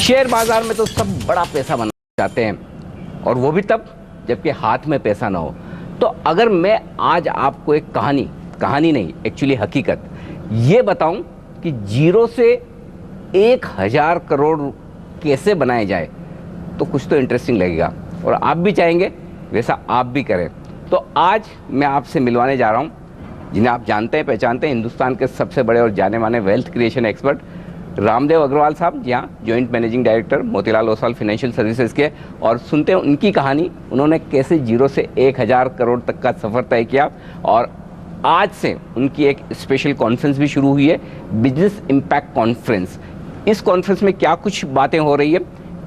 Share बाजार में तो सब बड़ा पैसा बनाना चाहते हैं, और वो भी तब जबकि हाथ में पैसा ना हो। तो अगर मैं आज आपको एक कहानी नहीं, एक्चुअली हकीकत ये बताऊं कि जीरो से 1000 करोड़ कैसे बनाए जाए, तो कुछ तो इंटरेस्टिंग लगेगा और आप भी चाहेंगे वैसा आप भी करें। तो आज मैं आपसे मिलवाने जा रहा हूं जिन्हें आप जानते हैं पहचानते हैं, हिंदुस्तान के सबसे बड़े और जाने माने wealth creation expert Raamdeo Agrawal साहब, जी हाँ, joint managing director Motilal Oswal financial services के। और सुनते हैं उनकी कहानी, उन्होंने कैसे जीरो से 1000 करोड़ तक का सफ़र तय किया। और आज से उनकी एक स्पेशल कॉन्फ्रेंस भी शुरू हुई है, बिजनेस इम्पैक्ट कॉन्फ्रेंस। इस कॉन्फ्रेंस में क्या कुछ बातें हो रही है,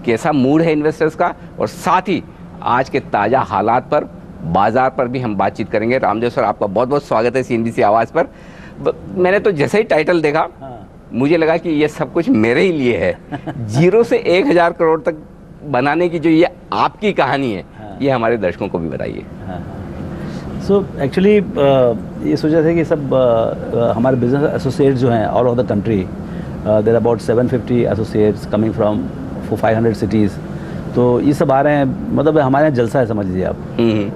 कैसा मूड है इन्वेस्टर्स का, और साथ ही आज के ताज़ा हालात पर, बाजार पर भी हम बातचीत करेंगे। रामदेव सर, आपका बहुत बहुत स्वागत है CNBC आवाज़ पर। मैंने तो जैसे ही टाइटल देखा मुझे लगा कि ये सब कुछ मेरे ही लिए है। जीरो से 1000 करोड़ तक बनाने की जो ये आपकी कहानी है, ये हमारे दर्शकों को भी बताइए। सो एक्चुअली ये सोचा था कि सब हमारे बिजनेस एसोसिएट्स जो हैं all over the country, there about 750 associates coming from 500 cities. तो ये सब आ रहे हैं, मतलब हमारे यहाँ जलसा है समझ लीजिए आप।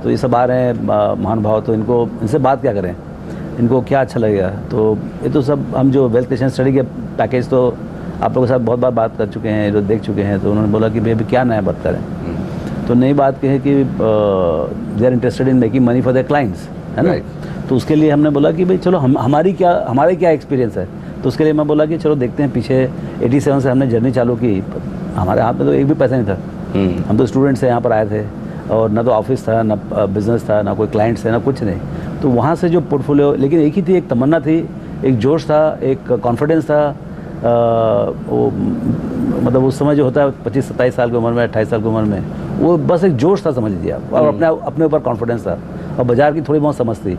तो ये सब आ रहे हैं महानुभाव, तो इनसे बात क्या करें, इनको क्या अच्छा लगेगा। तो ये तो सब हम जो वेल्थ क्रिएशन स्टडी के पैकेज तो आप लोगों के साथ बहुत बार बात कर चुके हैं, जो देख चुके हैं। तो उन्होंने बोला कि भाई अभी क्या नया बात करें। तो नई बात कही कि they are interested in making money for their clients, है ना। तो उसके लिए हमने बोला कि भाई चलो हमारे क्या एक्सपीरियंस है। तो उसके लिए मैं बोला कि चलो देखते हैं, पीछे 87 से हमने जर्नी चालू की। हमारे हाथ में तो एक भी पैसा नहीं था, हम तो स्टूडेंट्स से यहाँ पर आए थे, और ना तो ऑफिस था, ना बिजनेस था, ना कोई क्लाइंट्स थे, ना कुछ नहीं। तो वहाँ से जो पोर्टफोलियो, लेकिन एक ही थी, एक तमन्ना थी, एक जोश था, एक कॉन्फिडेंस था। वो मतलब उस समय जो होता है 25-27 साल की उम्र में, 28 साल की उम्र में, वो बस एक जोश था समझ लीजिए आप, और अपने ऊपर कॉन्फिडेंस था, और बाजार की थोड़ी बहुत समझ थी।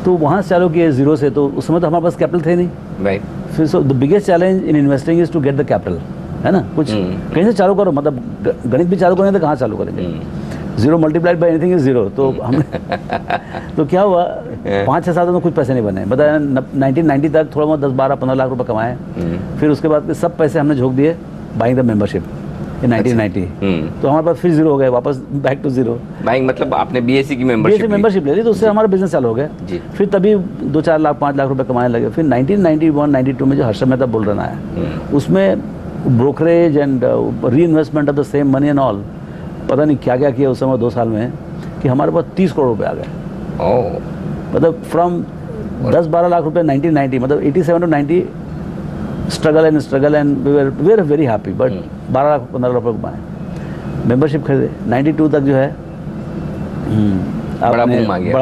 तो वहाँ से चालू किए जीरो से। तो उस समय तो हमारे पास कैपिटल थे नहीं। फिर so the biggest challenge in investing is to get the capital, है ना। कुछ कहीं से चालू करो, मतलब गणित भी चालू करेंगे तो कहाँ चालू करेंगे। 0 मल्टीप्लाइड बाई एनीथिंग इज 0। तो हमने तो क्या हुआ, 5-6 साल में कुछ पैसे नहीं बने। बताया 1990 तक थोड़ा बहुत 10-12-15 लाख रुपए कमाए। फिर उसके बाद सब पैसे हमने झोंक दिए बाइंग द मेंबरशिप इन 1990। तो हमारे पास फिर जीरो हो गए, वापस बैक टू जीरो। बाइंग मतलब आपने BSc की मेंबरशिप ले ली, तो उससे हमारा बिजनेस चालू हो गया। फिर तभी 2-4 लाख 5 लाख रुपए कमाने लगे। फिर 1991-92 में जो हर्षद मेहता बुल रन आया, उसमें brokerage and re investment of the same money and all, पता नहीं क्या क्या किया उस समय 2 साल में, कि हमारे पास 30 करोड़ रुपए आ गए। मतलब फ्रॉम 10-12 लाख रुपए 1990, मतलब 87 to 90 struggle and we were very happy. But 12 lakh 15 lakh रुपए कमाए, मेंबरशिप खरीदे। 92 तक जो है बड़ा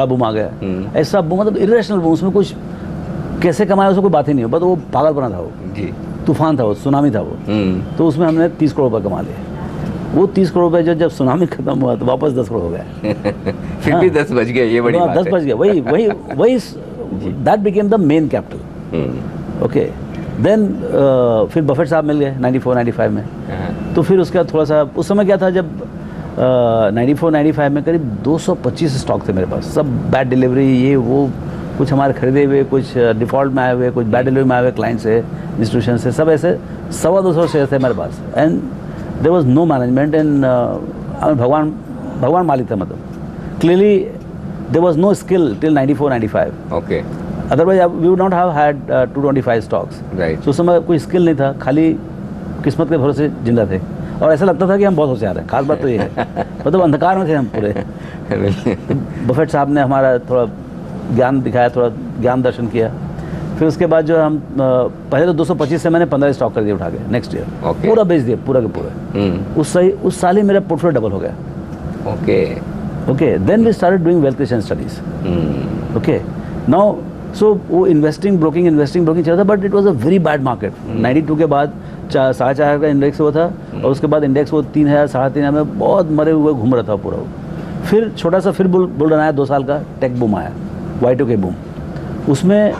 बूम आ गया। ऐसा बूम, मतलब इरेशनल बूम, उसमें कुछ कैसे कमाया उसमें कोई बात ही नहीं हो, बस वो पागलपना था, वो तूफान था, वो सुनामी था वो। तो उसमें हमने 30 करोड़ रुपये कमा लिए। वो 30 करोड़ रुपये जब सुनामी खत्म हुआ तो वापस 10 करोड़ हो गया। फिर भी 10 बच गए, ये बड़ी बात है। 10 बच गया, वही that became the main capital. Okay, then फिर बफेट साहब मिल गए 94-95 में। तो फिर उसका थोड़ा सा, उस समय क्या था, जब 94-95 में करीब 225 स्टॉक थे मेरे पास, सब बैड डिलीवरी, ये वो, कुछ हमारे खरीदे हुए, कुछ डिफ़ॉल्ट में आए हुए, कुछ बैड डिलीवरी में आए हुए क्लाइंट से, इंस्टीट्यूशन से, सब ऐसे 125 शेयर थे मेरे पास। And there was no management and भगवान मालिक था, मतलब clearly there was no skill till 94-95। Okay, otherwise we would not have had 225 stocks. तो उस समय कोई स्किल नहीं था, खाली किस्मत के भरोसे जिंदा थे, और ऐसा लगता था कि हम बहुत होशियार हैं। खास बात तो ये है, मतलब अंधकार में थे हम पूरे। बफेट साहब ने हमारा थोड़ा ज्ञान दिखाया, थोड़ा ज्ञान दर्शन किया। फिर उसके बाद जो हम पहले तो 225 से मैंने 15 स्टॉक कर दिए उठा के नेक्स्ट ईयर। पूरा बेच दिया, पूरा के पूरे। उस साल ही मेरा पोर्टफोलियो डबल हो गया। Okay, then we started doing wealth creation studies. Okay, now so वो इन्वेस्टिंग ब्रोकिंग चल था, but it was a very bad market. 92 के बाद 4.5 का इंडेक्स हुआ था, और उसके बाद इंडेक्स वो 3000 3.5 में बहुत मरे हुए घूम रहा था पूरा। फिर छोटा सा फिर बुल रन आया 2 साल का, टेक बूम आया, Y2K बूम। उसमें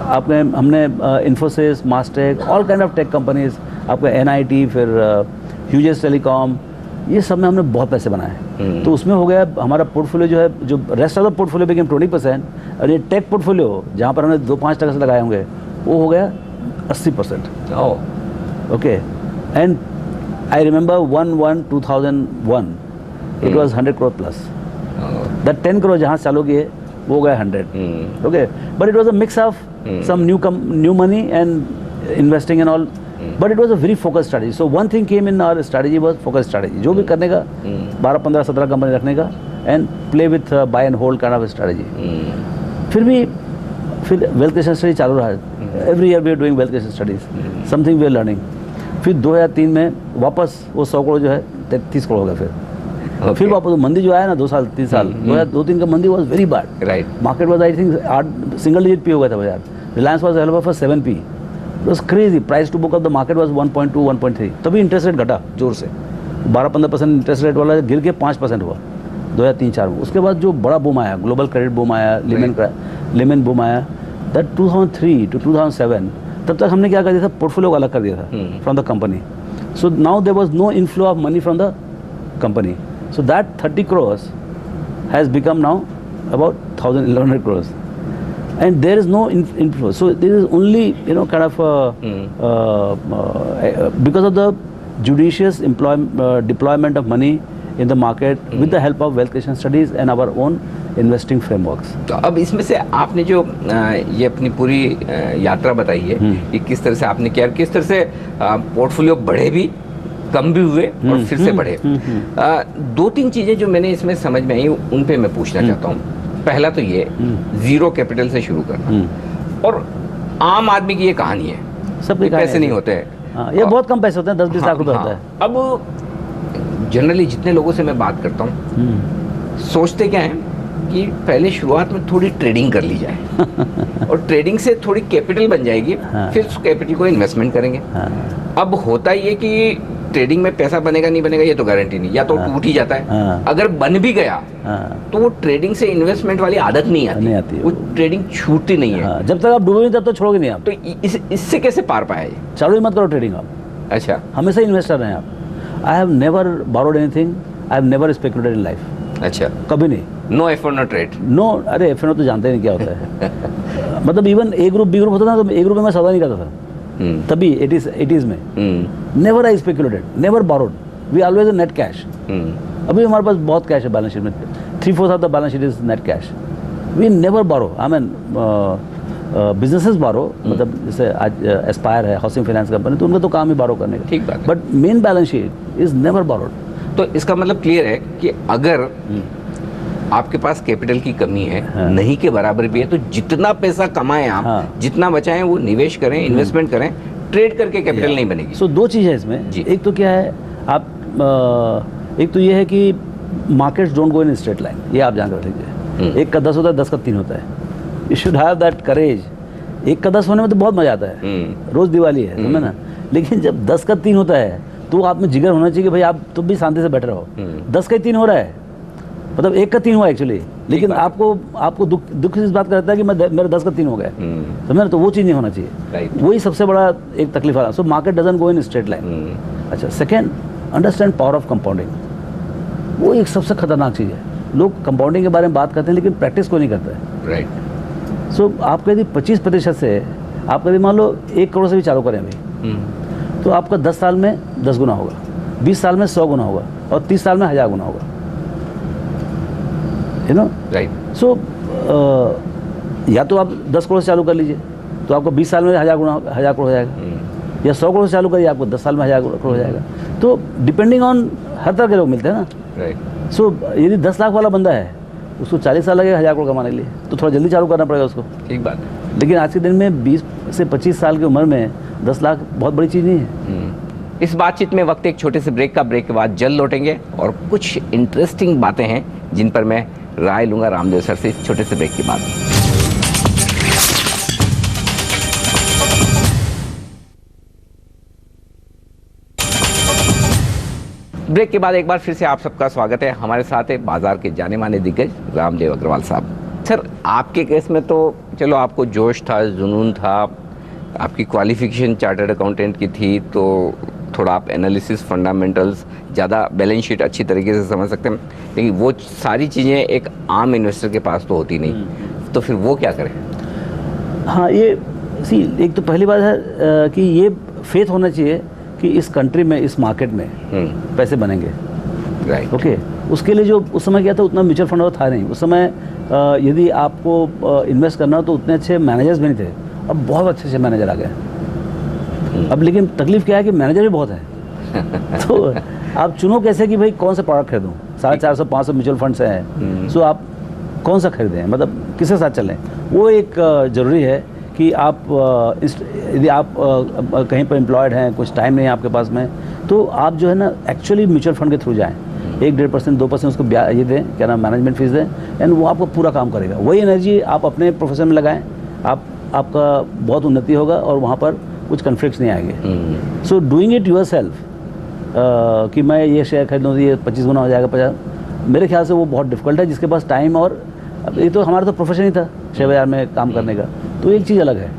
हमने Infosys, Mastek, all kind of tech companies, आपका NIT, फिर ह्यूजेस टेलीकॉम, ये सब में हमने बहुत पैसे बनाए। तो उसमें हो गया हमारा पोर्टफोलियो जो है, जो rest of the portfolio became 20%, और ये टेक पोर्टफोलियो जहाँ पर हमने 2-5% से लगाए होंगे, वो हो गया 80%। Okay, and I remember 1/1/2001, it was 100 crore plus. That 10 crore जहाँ चालू किए वो गए 100. Okay, but it was a mix of some new money and investing and all. But it was a very focused strategy. So one thing came in our strategy was focused strategy. जो भी करने का 12, 15, 17 company रखने का and play with buy and hold kind of a strategy. फिर wealth creation study चालू रहा. Every year we are doing wealth creation studies, something we are learning. फिर 2003 में वापस वो 100 करोड़ जो है 33 करोड़ हो गया. फिर वापस मंदी जो आया ना 2 साल 3 साल 2002-3 का मंदी was very bad. Right. Market was I think 8 single digit P हो गया था बाजार. Reliance was available for 7p. It was crazy. Price to book of the market was 1.2 1.3. तभी इंटरेस्ट रेट घटा जोर से. 12-15% इंटरेस्ट रेट वाला गिर के 5% हुआ 2003-4 में. उसके बाद जो बड़ा बूम आया, ग्लोबल क्रेडिट बूम आया, लेमन बूम आया, दैट 2003 to 2007. तब तक हमने क्या कर दिया था, पोर्टफोलियो को अलग कर दिया था from the company. So now there was no inflow of money from the company. So that 30 crores has become now about 1,100 crores. And there is no inflow. So this is only, kind of because of the judicious deployment of money in the market with the help of wealth creation studies and our own investing frameworks. तो अब इसमें से आपने जो ये अपनी पूरी यात्रा बताई है कि किस तरह से आपने किया, किस तरह से पोर्टफोलियो बढ़े भी, कम भी हुए और फिर से बढ़े. 2-3 चीजें जो मैंने इसमें समझ में आई उन पे मैं पूछना चाहता हूँ. पहला तो ये जीरो कैपिटल से शुरू करना, और आम आदमी की ये कहानी है. सबके पैसे नहीं होते हैं. ये बहुत कम पैसे होते हैं, 10-20 लाख रुपए होता है. अब जनरली जितने लोगों से मैं बात करता हूँ सोचते क्या है कि पहले शुरुआत में थोड़ी ट्रेडिंग कर ली जाए और ट्रेडिंग से थोड़ी कैपिटल बन जाएगी. फिर उस कैपिटल को इन्वेस्टमेंट करेंगे. अब होता ये कि ट्रेडिंग में पैसा बनेगा नहीं बनेगा ये तो गारंटी नहीं, या तो टूट ही जाता है. अगर बन भी गया तो वो ट्रेडिंग से इन्वेस्टमेंट वाली आदत नहीं आती. वो ट्रेडिंग छूटती नहीं है. जब तक आप डूबोगे तब तो छोड़ोगे नहीं आप. तो इससे कैसे पार पाए? चालू ही मत करो ट्रेडिंग आप. अच्छा, हमेशा इन्वेस्टर हैं आप. I have never borrowed anything, I have never speculated in life. अच्छा, कभी नहीं. No F no trade. No, अरे एफ तो जानते नहीं क्या होता है. मतलब even A group B group होता था तो ए ग्रुप में मैं सौदा नहीं करता था तभी 80s में. Never I speculated, never borrowed. We always net cash. अभी हमारे पास बहुत कैश है बैलेंस शीट में. 3/4 of the balance sheet is net cash. We never borrow. I mean businesses borrow, मतलब जैसे आज एस्पायर है, हाउसिंग फाइनेंस कंपनी, तो उनका तो काम ही बोरो करने का. ठीक बात. But main balance sheet is never borrowed. तो इसका मतलब क्लियर है कि अगर आपके पास कैपिटल की कमी है, नहीं के बराबर भी है, तो जितना पैसा कमाएं आप, जितना बचाएं वो निवेश करें, इन्वेस्टमेंट करें. ट्रेड करके कैपिटल नहीं बनेगी. सो 2 चीज़ है इसमें. एक तो क्या है, आप एक तो ये है कि markets don't go in straight line. ये आप जान कर लीजिए. 1 का 10 होता है, 10 का 3 होता है. You should have that courage. 1 का 10 होने में तो बहुत मजा आता है, रोज दिवाली है, समझे ना. लेकिन जब 10 का 3 होता है तो आप में जिगर होना चाहिए कि भाई आप तुम भी शांति से बैठे रहो. 10 का 3 हो रहा है, मतलब 1 का 3 हुआ एक्चुअली, लेकिन आपको दुख इस बात का रहता है कि मेरा 10 का 3 हो गया, समझे ना. तो वो चीज़ नहीं होना चाहिए. वही सबसे बड़ा एक तकलीफ आ. So market doesn't go in straight line. अच्छा, second, understand power of compounding. वो एक सबसे खतरनाक चीज़ है. लोग कंपाउंडिंग के बारे में बात करते हैं लेकिन प्रैक्टिस को नहीं करते हैं. राइट. सो आप यदि 25% से आप यदि मान लो 1 करोड़ से भी चालू करें अभी, तो आपका 10 साल में 10 गुना होगा, 20 साल में 100 गुना होगा, और 30 साल में 1000 गुना होगा. राइट. सो या तो आप 10 करोड़ से चालू कर लीजिए तो आपको 20 साल में 1000 करोड़ हो जाएगा, या 100 करोड़ से चालू करिए आपको 10 साल में 1000 करोड़ हो जाएगा. तो डिपेंडिंग ऑन हर तरह के लोग मिलते हैं ना. राइट. सो यदि 10 लाख वाला बंदा है उसको 40 साल लगेगा 1000 करोड़ कमाने के लिए, तो थोड़ा जल्दी चालू करना पड़ेगा उसको. ठीक बात. लेकिन आज के दिन में 20 से 25 साल की उम्र में 10 लाख बहुत बड़ी चीज़ नहीं है. इस बातचीत में वक्त एक छोटे से ब्रेक का. ब्रेक के बाद जल्द लौटेंगे और कुछ इंटरेस्टिंग बातें हैं जिन पर मैं राय लूंगा रामदेव सर से इस छोटे से ब्रेक के बाद. ब्रेक के बाद एक बार फिर से आप सबका स्वागत है. हमारे साथ है बाजार के जाने माने दिग्गज रामदेव अग्रवाल साहब. सर, आपके केस में तो चलो आपको जोश था, जुनून था, आपकी क्वालिफिकेशन चार्टर्ड अकाउंटेंट की थी, तो थोड़ा आप एनालिसिस, फंडामेंटल्स, ज़्यादा बैलेंस शीट अच्छी तरीके से समझ सकते हैं. लेकिन वो सारी चीज़ें एक आम इन्वेस्टर के पास तो होती नहीं. तो फिर वो क्या करें? हाँ, ये एक तो पहली बात है कि ये फेथ होना चाहिए कि इस कंट्री में, इस मार्केट में पैसे बनेंगे। राइट। ओके, उसके लिए जो उस समय क्या था, उतना म्यूचुअल फंड था नहीं उस समय। यदि आपको इन्वेस्ट करना हो तो उतने अच्छे मैनेजर्स भी नहीं थे। अब बहुत अच्छे अच्छे मैनेजर आ गए। अब लेकिन तकलीफ क्या है कि मैनेजर भी बहुत हैं। तो आप चुनो कैसे कि भाई कौन सा प्रोडक्ट खरीदूँ। 450-500 म्यूचुअल फंड्स हैं, सो आप कौन सा खरीदें, मतलब किसके साथ चलें। वो एक ज़रूरी है कि आप यदि आप कहीं पर एम्प्लॉयड हैं, कुछ टाइम नहीं है आपके पास में, तो आप जो है ना एक्चुअली म्यूचुअल फंड के थ्रू जाएं। 1-1.5%, 2% उसको ये दें, क्या नाम, मैनेजमेंट फीस दें, एंड वो आपको पूरा काम करेगा। वही एनर्जी आप अपने प्रोफेशन में लगाएं, आपका बहुत उन्नति होगा और वहाँ पर कुछ कन्फ्लिक्ट्स नहीं आएंगे। So doing it your self, कि मैं ये शेयर खरीद लूँ, ये 25 गुना हो जाएगा 50, मेरे ख्याल से वो बहुत डिफिकल्ट है। जिसके पास टाइम, और ये तो हमारा तो प्रोफेशन ही था शेयर बाजार में काम करने का, तो एक चीज़ अलग है,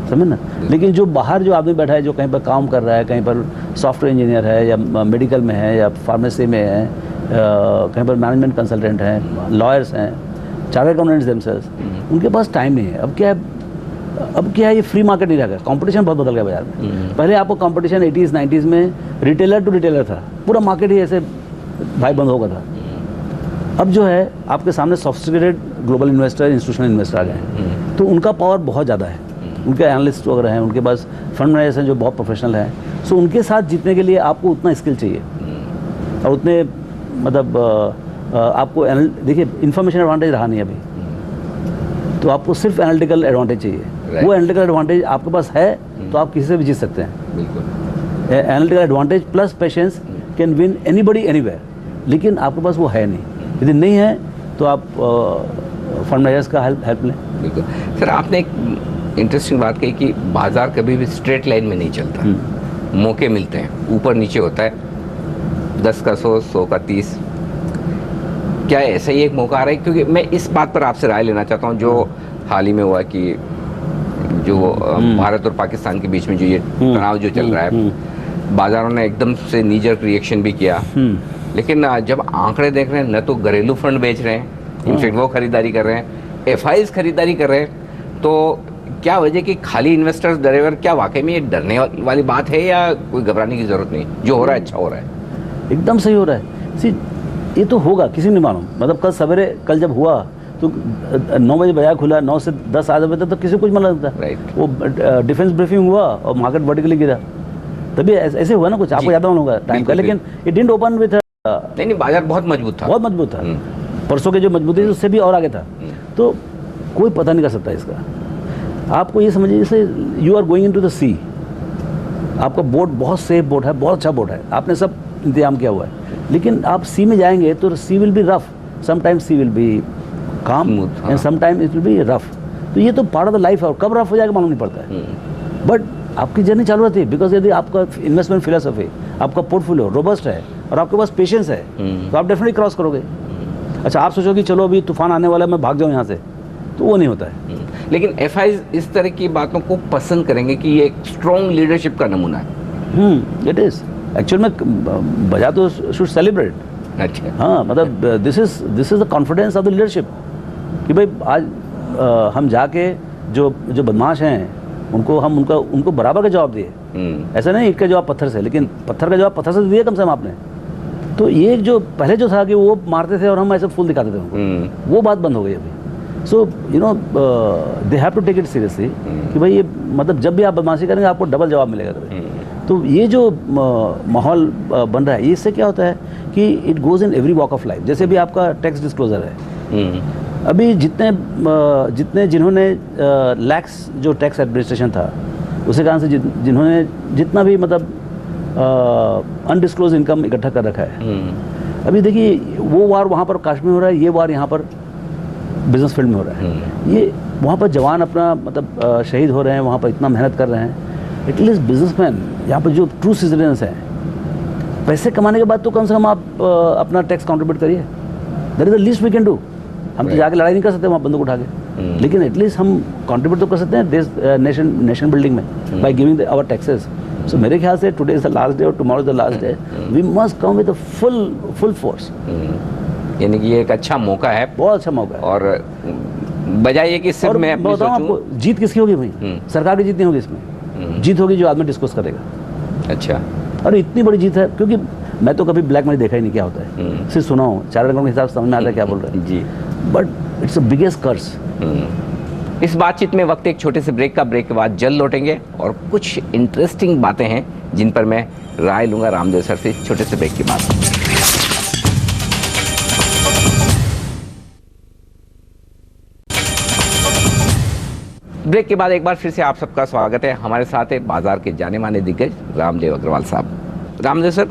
समझ ना। लेकिन जो बाहर जो आदमी बैठा है, जो कहीं पर काम कर रहा है, कहीं पर सॉफ्टवेयर इंजीनियर है, या मेडिकल में है, या फार्मेसी में है, कहीं पर मैनेजमेंट कंसल्टेंट हैं, लॉयर्स हैं, चार्टर्ड अकाउंटेंट्स देमसेल्व्स, उनके पास टाइम नहीं है। अब क्या है, ये फ्री मार्केट नहीं रह गया, कंपटीशन बहुत बदल गया बाजार में। पहले आपको कंपटीशन 80s 90s में रिटेलर टू रिटेलर था, पूरा मार्केट ही ऐसे भाई बंद होगा था। अब जो है आपके सामने sophisticated global investor, institutional investor आ गए हैं, तो उनका पावर बहुत ज़्यादा है। उनके एनालिस्ट वगैरह हैं, उनके पास फंड मैनेजर्स हैं जो बहुत प्रोफेशनल हैं। सो उनके साथ जीतने के लिए आपको उतना स्किल चाहिए, और उतने मतलब आपको देखिए, इन्फॉर्मेशन एडवांटेज रहा नहीं अभी, तो आपको सिर्फ एनालिटिकल एडवांटेज चाहिए। वो एनालिटिकल एडवांटेज आपके पास है तो आप किसी से भी जीत सकते हैं। बिल्कुल। Analytical advantage plus patience can win anybody anywhere, लेकिन आपके पास वो है नहीं। यदि नहीं है तो आप फंड मैनेजर्स का हेल्प लें। बिल्कुल सर, आपने एक इंटरेस्टिंग बात कही कि बाजार कभी भी स्ट्रेट लाइन में नहीं चलता, मौके मिलते हैं, ऊपर नीचे होता है, 10 का 100, 100 का 30। क्या ऐसा ही एक मौका आ रहा है? क्योंकि मैं इस बात पर आपसे राय लेना चाहता हूँ, जो हाल ही में हुआ कि जो भारत और पाकिस्तान के बीच में जो ये तनाव जो चल रहा है, बाजारों ने एकदम से नीजर रिएक्शन भी किया, लेकिन जब आंकड़े देख रहे हैं, न तो घरेलू फंड बेच रहे हैं, इनफैक्ट वो खरीदारी कर रहे हैं, एफआईज खरीदारी कर रहे हैं, तो क्या वजह कि खाली इन्वेस्टर्स डरे हुए? क्या वाकई में ये डरने वाली बात है या कोई घबराने की जरूरत नहीं? जो हो रहा है अच्छा हो रहा है, एकदम सही हो रहा है। सी, ये तो होगा, किसी ने मालूम, मतलब कल सवेरे, कल जब हुआ तो 9 बजे बाजार खुला, 9 से 10 आधे बजे तक तो किसी को कुछ मतलब था। राइट। वो डिफेंस ब्रीफिंग हुआ और मार्केट वर्टिकली गिरा, तभी ऐसे हुआ ना कुछ, आपको याद होगा टाइम का। लेकिन इट डिडंट ओपन विथ, नहीं बाजार बहुत मजबूत था, बहुत मजबूत था। परसों के जो मजबूती थी उससे भी और आगे था। तो कोई पता नहीं कर सकता इसका। आपको ये समझिए, जैसे you are going into the sea, आपका बोट बहुत सेफ बोट है, बहुत अच्छा बोट है, आपने सब इंतजाम किया हुआ है, लेकिन आप सी में जाएंगे तो sea will be rough, sometimes sea will be calm and sometimes it will be rough. तो ये तो पार्ट ऑफ द लाइफ है, और कब रफ हो जाएगा मालूम नहीं पड़ता है। बट आपकी जर्नी चालू रहती है, बिकॉज यदि आपका इन्वेस्टमेंट फिलोसफी, आपका पोर्टफोलियो रोबस्ट है और आपके पास पेशेंस है, तो आप डेफिनेटली क्रॉस करोगे। अच्छा, आप सोचो कि चलो अभी तूफान आने वाला है, मैं भाग जाऊँ यहाँ से, तो वो नहीं होता है। लेकिन एफआईज इस तरह की बातों को पसंद करेंगे कि ये एक स्ट्रॉन्ग लीडरशिप का नमूना है। इट इज़ एक्चुअल में बजा तो शुड सेलिब्रेट। अच्छा, हाँ, मतलब this is the confidence of the leadership, कि भाई आज हम जाके जो बदमाश हैं उनको बराबर का जवाब दिए। ऐसा नहीं ईंट का जवाब पत्थर से, लेकिन पत्थर का जवाब पत्थर से दिए कम से कम आपने। तो ये जो पहले जो था कि वो मारते थे और हम ऐसे फूल दिखाते थे उनको, वो बात बंद हो गई अभी। So you know they have to take it seriously, कि भाई ये मतलब जब भी आप बदमाशी करेंगे आपको डबल जवाब मिलेगा कभी। तो ये जो माहौल बन रहा है, इससे क्या होता है कि it goes in every walk of life. जैसे भी आपका टैक्स डिस्क्लोजर है, अभी जितने जिन्होंने लैक्स जो टैक्स एडमिनिस्ट्रेशन था, उसी कारण से जिन्होंने जितना भी मतलब अनडिस्क्लोज इनकम इकट्ठा कर रखा है, अभी देखिए वो वार वहाँ पर काश्मीर में हो रहा है, ये वार यहाँ पर बिजनेस फील्ड में हो रहा है। ये वहाँ पर जवान अपना मतलब शहीद हो रहे हैं, वहाँ पर इतना मेहनत कर रहे हैं। एटलीस्ट बिजनेसमैन यहाँ पर जो ट्रू सिटीजन्स हैं, पैसे कमाने के बाद तो कम से कम आप अपना टैक्स कंट्रीब्यूट करिए। That is the least we can do. हम तो जाके लड़ाई नहीं कर सकते वहाँ बंदूक उठा के, लेकिन एटलीस्ट हम कंट्रीब्यूट तो कर सकते हैं देश नेशन बिल्डिंग में by giving our taxes. So मेरे ख्याल से today is the last day और tomorrow is the last day, we must come with full force. यानी कि ये एक अच्छा मौका है, बहुत अच्छा मौका है। और बजाय ये कि सिर्फ मैं बताऊँ आपको, जीत किसकी होगी भाई? सरकार की जीत नहीं होगी इसमें, जीत होगी जो आदमी डिस्कस करेगा। अच्छा। और इतनी बड़ी जीत है, क्योंकि मैं तो कभी ब्लैक मनी देखा ही नहीं क्या होता है, सिर्फ सुना हूँ, चार्टर्ड अकाउंट के हिसाब से समझ में आता है क्या बोल रहे हैं जी। बट इट्स द बिगेस्ट कर्स। इस बातचीत में वक्त एक छोटे से ब्रेक का, ब्रेक के बाद जल्द लौटेंगे और कुछ इंटरेस्टिंग बातें हैं जिन पर मैं राय लूंगा रामदेव सर से छोटे से ब्रेक के बाद। ब्रेक के बाद एक बार फिर से आप सबका स्वागत है। हमारे साथ है बाजार के जाने माने दिग्गज रामदेव अग्रवाल साहब। रामदेव सर,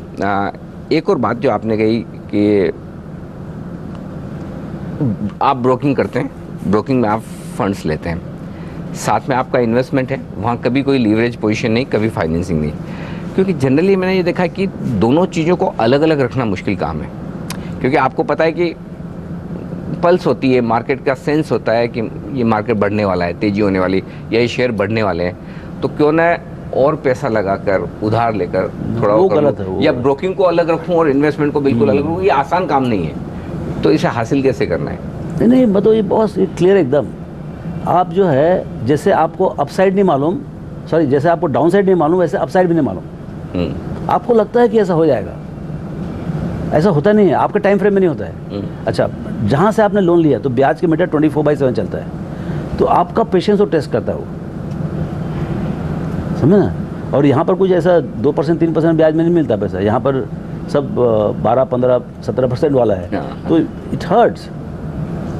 एक और बात जो आपने कही कि आप ब्रोकिंग करते हैं, ब्रोकिंग में आप फंड्स लेते हैं, साथ में आपका इन्वेस्टमेंट है, वहाँ कभी कोई लीवरेज पोजीशन नहीं, कभी फाइनेंसिंग नहीं, क्योंकि जनरली मैंने ये देखा है कि दोनों चीज़ों को अलग अलग रखना मुश्किल काम है, क्योंकि आपको पता है कि पल्स होती है, मार्केट का सेंस होता है कि ये मार्केट बढ़ने वाला है, तेज़ी होने वाली, या ये शेयर बढ़ने वाले हैं, तो क्यों ना और पैसा लगाकर उधार लेकर थोड़ा वो गलत है, या ब्रोकिंग को अलग रखूं और इन्वेस्टमेंट को बिल्कुल अलग रखूं, ये आसान काम नहीं है। तो इसे हासिल कैसे करना है? नहीं मतलब ये बहुत क्लियर एकदम। आप जो है, जैसे आपको अपसाइड नहीं मालूम, सॉरी जैसे आपको डाउन साइड नहीं मालूम, वैसे अपसाइड भी नहीं मालूम। आपको लगता है कि ऐसा हो जाएगा, ऐसा होता नहीं है, आपके टाइम फ्रेम में नहीं होता है। अच्छा, जहाँ से आपने लोन लिया तो ब्याज के मीटर 24/7 चलता है, तो आपका पेशेंस को टेस्ट करता है वो, समझे ना। और यहाँ पर कुछ ऐसा 2% 3% ब्याज में नहीं मिलता पैसा, यहाँ पर सब 12, 15, 17% वाला है, तो it hurts,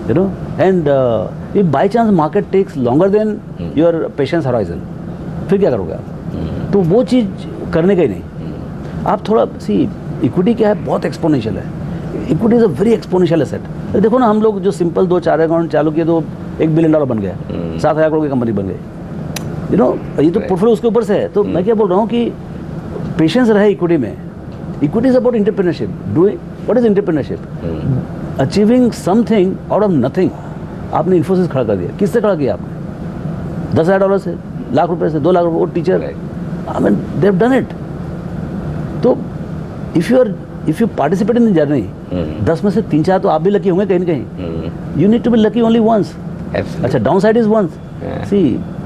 you know. And if by chance market takes longer than your patience horizon, फिर क्या करोगे आप? तो वो चीज़ करने का ही नहीं। आप थोड़ा सी, इक्विटी क्या है, बहुत एक्सपोनेंशियल है, equity is a very exponential asset. देखो ना, हम लोग जो सिंपल 2-4 अकाउंट चालू किए तो $1 बिलियन बन गया, 7,000 करोड़ की कंपनी बन गई, यू नो। ये तो पोर्टफोलियो उसके ऊपर से है। तो मैं क्या बोल रहा हूँ कि पेशेंस रहे इक्विटी में। Equity is about entrepreneurship, doing what is entrepreneurship, achieving something out of nothing. आपने इन्फोसिस खड़ा कर दिया, किससे खड़ा किया आपने? $10,000 से, लाख रुपए से, 2 लाख रुपए, वो teacher, I mean they have done it. तो if you participate in the journey, 10 में से 3-4 तो आप भी लकी होंगे कहीं ना कहीं। You need to be lucky only once. अच्छा, downside is once. See,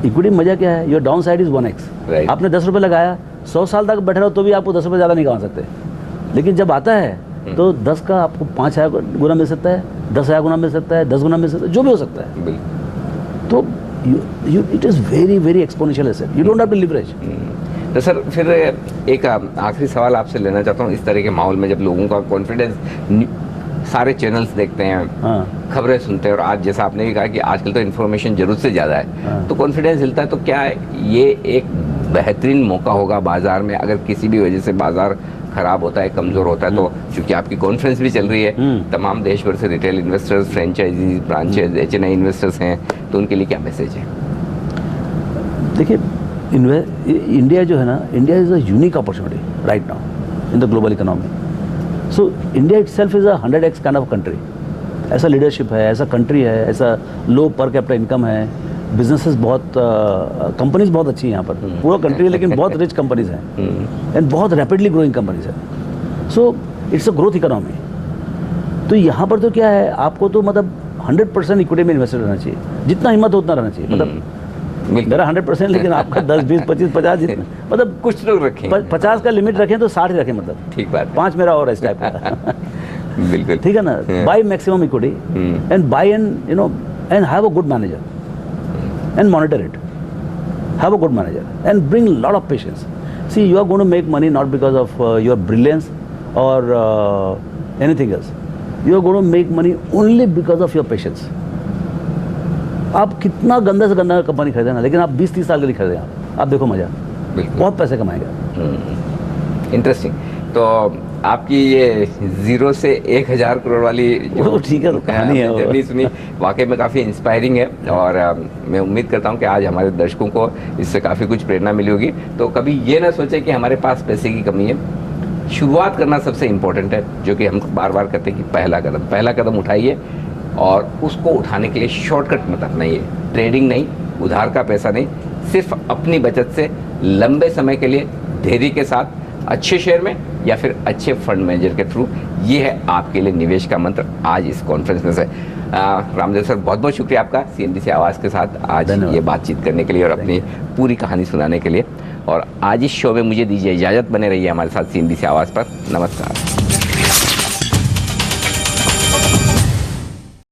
equity मजा क्या है, your down side is 1x। आपने 10 रुपये लगाया, 100 साल तक बैठे रहो तो भी आपको 10 रुपये ज़्यादा नहीं कमा सकते, लेकिन जब आता है तो 10 का आपको 5,000 गुना मिल सकता है, 10,000 गुना मिल सकता है, 10 गुना मिल सकता है, जो भी हो सकता है। तो it is very very exponential asset, you don't have to leverage. तो सर, फिर एक आखिरी सवाल आपसे लेना चाहता हूँ। इस तरह के माहौल में जब लोगों का कॉन्फिडेंस, सारे चैनल्स देखते हैं, खबरें सुनते हैं, और आज जैसा आपने भी कहा कि आजकल तो इन्फॉर्मेशन जरूरत से ज़्यादा है, तो कॉन्फिडेंस हिलता है, तो क्या ये एक बेहतरीन मौका होगा बाजार में, अगर किसी भी वजह से बाजार खराब होता है, कमज़ोर होता है, तो चूँकि आपकी कॉन्फ्रेंस भी चल रही है, तमाम देश भर से retail investors, franchisee, branches, HNI investors हैं, तो उनके लिए क्या मैसेज है? देखिए, इंडिया जो है ना, India is a unique opportunity right now in the global economy. So India itself is a 100x kind of country. ऐसा लीडरशिप है, ऐसा कंट्री है, ऐसा लो पर कैपिटा इनकम है, बिजनेसेस बहुत, कंपनीज बहुत अच्छी हैं यहाँ पर, पूरा कंट्री है लेकिन बहुत रिच कंपनीज हैं, एंड बहुत रैपिडली ग्रोइंग कंपनीज हैं। So it's a growth economy. तो यहाँ पर तो क्या है, आपको तो मतलब 100% इक्विटी में इन्वेस्टेड रहना चाहिए, जितना हिम्मत हो उतना रहना चाहिए। मतलब मेरा 100%, लेकिन आपका 10, 20, 25, 50 जितना, मतलब कुछ लोग रखें 50 का लिमिट रखें तो 60 रखें, मतलब ठीक बात, 5 मेरा और इस टाइप का। बिल्कुल ठीक है ना। By maximum equity and by and you know and have a good manager and monitor it, have a good manager and bring lot of patience. See, you are going to make money not because of your brilliance or anything else, you are going to make money only because of your patience. आप कितना गंदा से गंदा company खरीदे ना, लेकिन आप 20-30 साल के लिए खरीदे, आप देखो मजा, बहुत पैसे कमाएगा। इंटरेस्टिंग। तो आपकी ये 0 से 1,000 करोड़ वाली वो ठीक है, तो कहानी है, जर्नी सुनी, वाकई में काफ़ी इंस्पायरिंग है, और मैं उम्मीद करता हूँ कि आज हमारे दर्शकों को इससे काफ़ी कुछ प्रेरणा मिली होगी। तो कभी ये ना सोचे कि हमारे पास पैसे की कमी है, शुरुआत करना सबसे इम्पोर्टेंट है, जो कि हम बार बार कहते हैं कि पहला कदम उठाइए, और उसको उठाने के लिए शॉर्टकट मत अपनाइए, ट्रेडिंग नहीं, उधार का पैसा नहीं, सिर्फ अपनी बचत से लंबे समय के लिए धैर्य के साथ अच्छे शेयर में या फिर अच्छे फंड मैनेजर के थ्रू, ये है आपके लिए निवेश का मंत्र आज इस कॉन्फ्रेंस में से। रामदेव सर, बहुत बहुत शुक्रिया आपका CNBC आवाज़ के साथ आज धन्यवाद। ये बातचीत करने के लिए और अपनी पूरी कहानी सुनाने के लिए। और आज इस शो में मुझे दीजिए इजाज़त, बने रहिए हमारे साथ CNBC आवाज़ पर। नमस्कार।